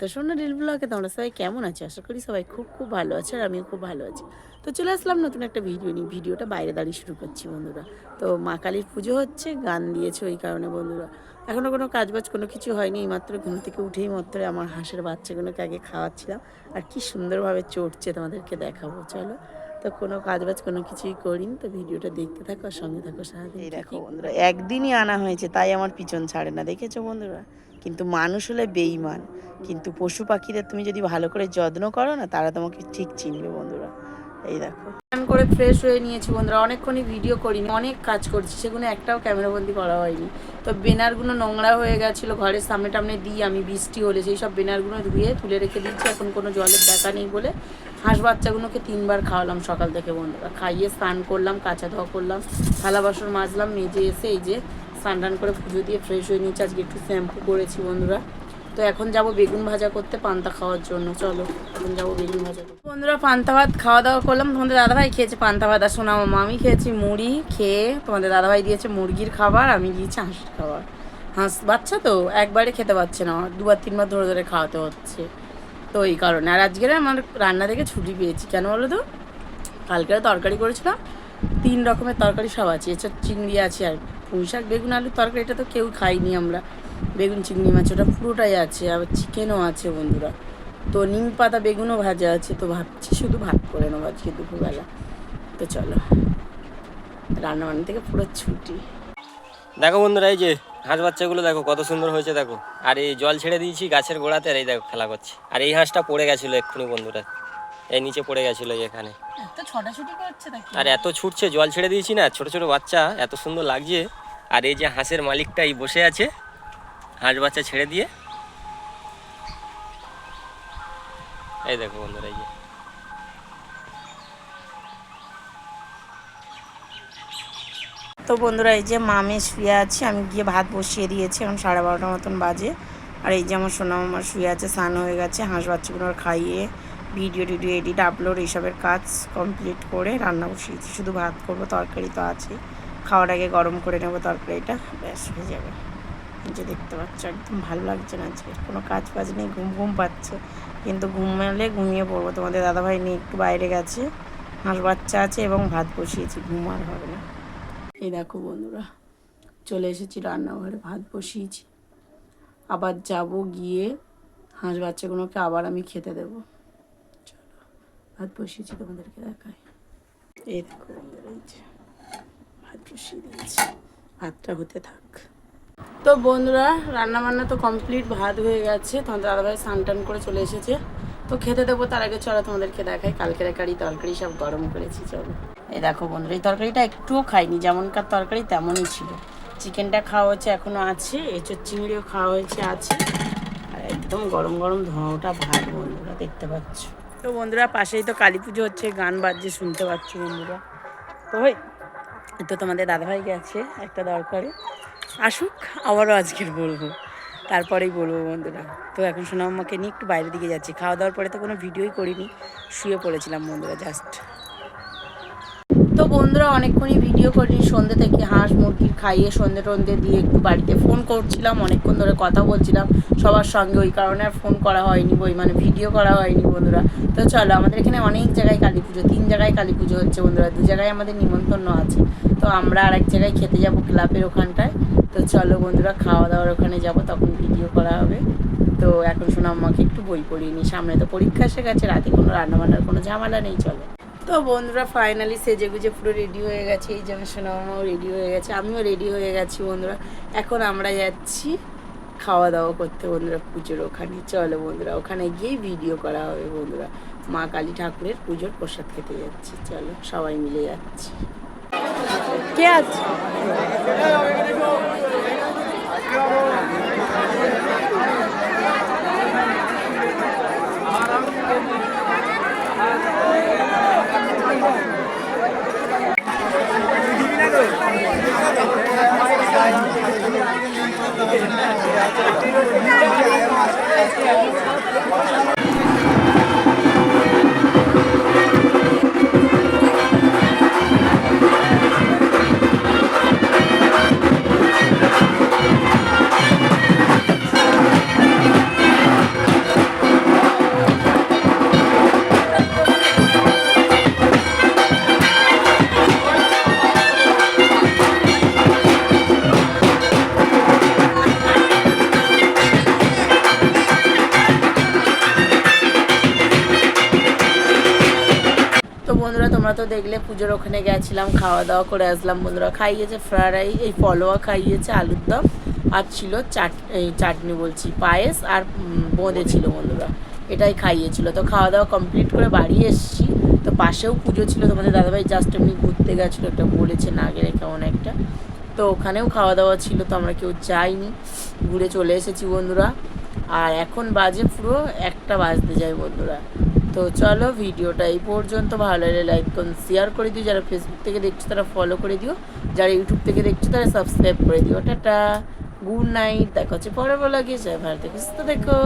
তো শোনো রিল ব্লগে তোমরা সবাই কেমন আছো? আশা করি সবাই খুব খুব ভালো আছে আর আমিও খুব ভালো আছি। তো চলে আসলাম নতুন একটা ভিডিও নিয়ে। ভিডিওটা বাইরে দাঁড়িয়ে শুরু করছি বন্ধুরা। তো মা কালীর পুজো হচ্ছে, গান দিয়েছে ওই কারণে বন্ধুরা। এখনও কোনো কাজবাজ কোনো কিছু হয়নি, এইমাত্র ঘুম থেকে উঠেই মাত্র আমার হাঁসের বাচ্চাগুলোকে আগে খাওয়াচ্ছিলাম। আর কি সুন্দরভাবে চড়ছে তোমাদেরকে দেখাবো, চলো। তো কোনো কাজবাজ কোনো কিছুই করিনি, তো ভিডিওটা দেখতে থাকো আর সঙ্গে থাকো সারাদিন। এই দেখো বন্ধুরা, একদিনই আনা হয়েছে তাই আমার পিছন ছাড়ে না, দেখেছো বন্ধুরা? কিন্তু মানুষ হলে বেইমান, কিন্তু পশু পাখিদের তুমি যদি ভালো করে যত্ন করো না, তারা তোমাকে ঠিক চিনবে বন্ধুরা। এই দেখো স্নান করে ফ্রেশ হয়ে নিয়েছি বন্ধুরা। অনেকক্ষণই ভিডিও করিনি, অনেক কাজ করছি, সেগুলো একটাও ক্যামেরাবন্দি করা হয়নি। তো বেনারগুলো নোংরা হয়ে গেছিলো, ঘরের সামনে টামনে দিই আমি, বৃষ্টি হলে সেই সব বেনারগুলো ধুয়ে তুলে রেখে দিচ্ছি। এখন কোনো জলের দেখা নেই বলে হাঁস বাচ্চাগুলোকে 3বার খাওয়ালাম সকাল থেকে বন্ধুরা। খাইয়ে স্নান করলাম, কাঁচা ধোয়া করলাম, থালা বাসন মাজলাম, মেজে এসে এই যে স্নান টান করে পুজো দিয়ে ফ্রেশ হয়ে নিয়েছি। আজকে একটু শ্যাম্পু করেছি বন্ধুরা। তো এখন যাব বেগুন ভাজা করতে, পান্তা খাওয়ার জন্য। চলো এখন যাবো বেগুন ভাজা করতে বন্ধুরা। পান্তা ভাত খাওয়া দাওয়া করলাম। তোমাদের দাদাভাই খেয়েছে পান্তা ভাত, আর শোনা মামা আমি খেয়েছি মুড়ি। খেয়ে তোমাদের দাদাভাই দিয়েছে মুরগির খাবার, আমি দিয়েছি হাঁসের খাবার। হাঁস বাচ্চা তো একবারে খেতে পারছে না, 2-3বার ধরে ধরে খাওয়াতে হচ্ছে। তো এই কারণে আর আজকের আমার রান্না থেকে ছুটি পেয়েছি। কেন বলো তো, কালকেও তরকারি করেছিলাম, 3 রকমের তরকারি সব আছে। এছাড়া চিংড়ি আছে আর পুঁই শাক বেগুন আলুর তরকারি, এটা তো কেউ খাইনি আমরা। বেগুন চিংড়ি মাছ ওটা পুরোটাই আছে, আবার চিকেনও আছে বন্ধুরা। তো নিম পাতা বেগুনও ভাজা আছে। তো ভাবছি শুধু ভাত করে নেবো আজকে দুপুরবেলা। তো চলো, রান্নাবান্না থেকে পুরো ছুটি। দেখো বন্ধুরা, এই যে হাঁস বাচ্চাগুলো দেখো কত সুন্দর হয়েছে দেখো। আর এই জল ছেড়ে দিয়েছি গাছের গোড়াতে, আর এই দেখো খেলা করছে। আর এই হাঁসটা পড়ে গেছিলো এক্ষুনি বন্ধুরা, এই নিচে পড়ে গেছিলো এখানে। আর এত ছুটছে, জল ছেড়ে দিয়েছি না, ছোট ছোট বাচ্চা, এত সুন্দর লাগছে। আর এই যে হাঁসের মালিকটা এই বসে আছে হাঁস বাচ্চা ছেড়ে দিয়ে। এই দেখো বন্ধুরা, এই যে তো বন্ধুরা, এই যে মামে শুয়ে আছে, আমি গিয়ে ভাত বসিয়ে দিয়েছি। এখন 12:30 মতন বাজে। আর এই যে আমার সোনা মামা শুয়ে আছে, স্নান হয়ে গেছে। হাঁস বাচ্চাগুলো খাইয়ে ভিডিও টিডিও এডিট আপলোড এইসবের কাজ কমপ্লিট করে রান্না বসিয়েছি। শুধু ভাত করবো, তরকারি তো আছে, খাওয়ার আগে গরম করে নেবো তরকারিটা, ব্যাস হয়ে যাবে। যে দেখতে পাচ্ছ একদম ভালো লাগছে না, আজকে কোনো কাজ বাজ নেই, ঘুম ঘুম পাচ্ছে। কিন্তু ঘুমালে ঘুমিয়ে পড়বো। তোমাদের দাদাভাই নিয়ে একটু বাইরে গেছে, হাঁস বাচ্চা আছে এবং ভাত বসিয়েছি, ঘুম আর হবে না। এই দেখো বন্ধুরা, চলে এসেছি রান্নাঘরে, ভাত বসিয়েছি। আবার যাব গিয়ে হাঁস বাচ্চাগুলোকে আবার আমি খেতে দেবো। চলো, ভাত বসিয়েছি, তোমাদেরকে দেখাই। এই দেখো বন্ধুরা, এই যে ভাত বসিয়ে দিয়েছি, ভাতটা হতে থাক। তো বন্ধুরা, রান্নাবান্না তো কমপ্লিট, ভাত হয়ে গেছে। তোমাদের দাদাভাই স্নান টান করে চলে এসেছে, তো খেতে দেবো। তার আগে চলো তোমাদেরকে দেখাই, কালকের তরকারি সব গরম করেছি। চলো, এই দেখো বন্ধুরা, এই তরকারিটা একটুও খাইনি, যেমনকার তরকারি তেমনই ছিল। চিকেনটা খাওয়া হয়েছে, এখনও আছে। এঁচোড় চিংড়িও খাওয়া হয়েছে, আছে। আর একদম গরম গরম ধোঁয়াটা ভাত বন্ধুরা, দেখতে পাচ্ছ। তো বন্ধুরা, পাশেই তো কালী পুজো হচ্ছে, গান বাজছে, শুনতে পাচ্ছ বন্ধুরা। তো ওই তো তোমাদের দাদাভাই গেছে একটা দরকারে, আসুক আবারও আজকের বলবো, তারপরেই বলবো বন্ধুরা। তো এখন সোনা আমাকে নিয়ে একটু বাইরের দিকে যাচ্ছি। খাওয়া দাওয়ার পরে তো কোনো ভিডিওই করিনি, শুয়ে পড়েছিলাম বন্ধুরা জাস্ট। তো বন্ধুরা, অনেকক্ষণই ভিডিও করিনি, সন্ধ্যে থেকে হাঁস মুরগি খাইয়ে সন্ধ্যে টন্ধে দিয়ে একটু বাড়িতে ফোন করছিলাম, অনেকক্ষণ ধরে কথা বলছিলাম সবার সঙ্গে, ওই কারণে আর ফোন করা হয়নি, মানে ভিডিও করা হয়নি বন্ধুরা। তো চলো, আমাদের এখানে অনেক জায়গায় কালী পুজো, 3 জায়গায় কালী পুজো হচ্ছে বন্ধুরা, 2 জায়গায় আমাদের নিমন্ত্রণ আছে। তো আমরা আর এক জায়গায় খেতে যাব ক্লাবের ওখানটায়। তো চলো বন্ধুরা, খাওয়া দাওয়ার ওখানে যাব, তখন ভিডিও করা হবে। তো এখন শোনা আমাকে একটু বই পড়িয়ে নিই, সামনে তো পরীক্ষা এসে গেছে, রাতে কোনো রান্নাবান্নার কোনো ঝামেলা নেই। চলো, তো বন্ধুরা ফাইনালি সেজে গুজে পুরো রেডি হয়ে গেছে। এই যে আমার সোনা মামাও রেডি হয়ে গেছে, আমিও রেডি হয়ে গেছি বন্ধুরা। এখন আমরা যাচ্ছি খাওয়া দাওয়া করতে বন্ধুরা, পুজোর ওখানে। চলো বন্ধুরা, ওখানে গিয়েই ভিডিও করা হবে বন্ধুরা। মা কালী ঠাকুরের পুজোর প্রসাদ খেতে যাচ্ছি, চলো সবাই মিলে যাচ্ছি। কে আছে? বন্ধুরা তোমরা তো দেখলে পুজোর ওখানে গেছিলাম, খাওয়া দাওয়া করে আসলাম। বন্ধুরা খাইয়েছে ফ্রাইড রাইস, এই ফলোয়া খাইয়েছে, আলুর দম, আর ছিল চাটনি বলছি পায়েস, আর বোঁদে ছিল বন্ধুরা, এটাই খাইয়েছিল। তো খাওয়া দাওয়া কমপ্লিট করে বাড়ি এসেছি। তো পাশেও পুজো ছিল, তোমাদের দাদাভাই জাস্ট এমনি ঘুরতে গেছিলো, একটা বলেছে না গেলে কেমন একটা। তো ওখানেও খাওয়া দাওয়া ছিল, তো আমরা কেউ যাইনি, ঘুরে চলে এসেছি বন্ধুরা। আর এখন বাজে পুরো 1টা বাজতে যায় বন্ধুরা। তো চলো ভিডিওটা এই পর্যন্ত, ভালো লাগলে লাইক করুন, শেয়ার করে দিও, যারা ফেসবুক থেকে দেখছো তারা ফলো করে দিও, যারা ইউটিউব থেকে দেখছো তারা সাবস্ক্রাইব করে দিও। টাটা, গুড নাইট, দেখা হচ্ছে পরে বলা গিয়েছে, ভালো থেকে সুস্থ দেখো।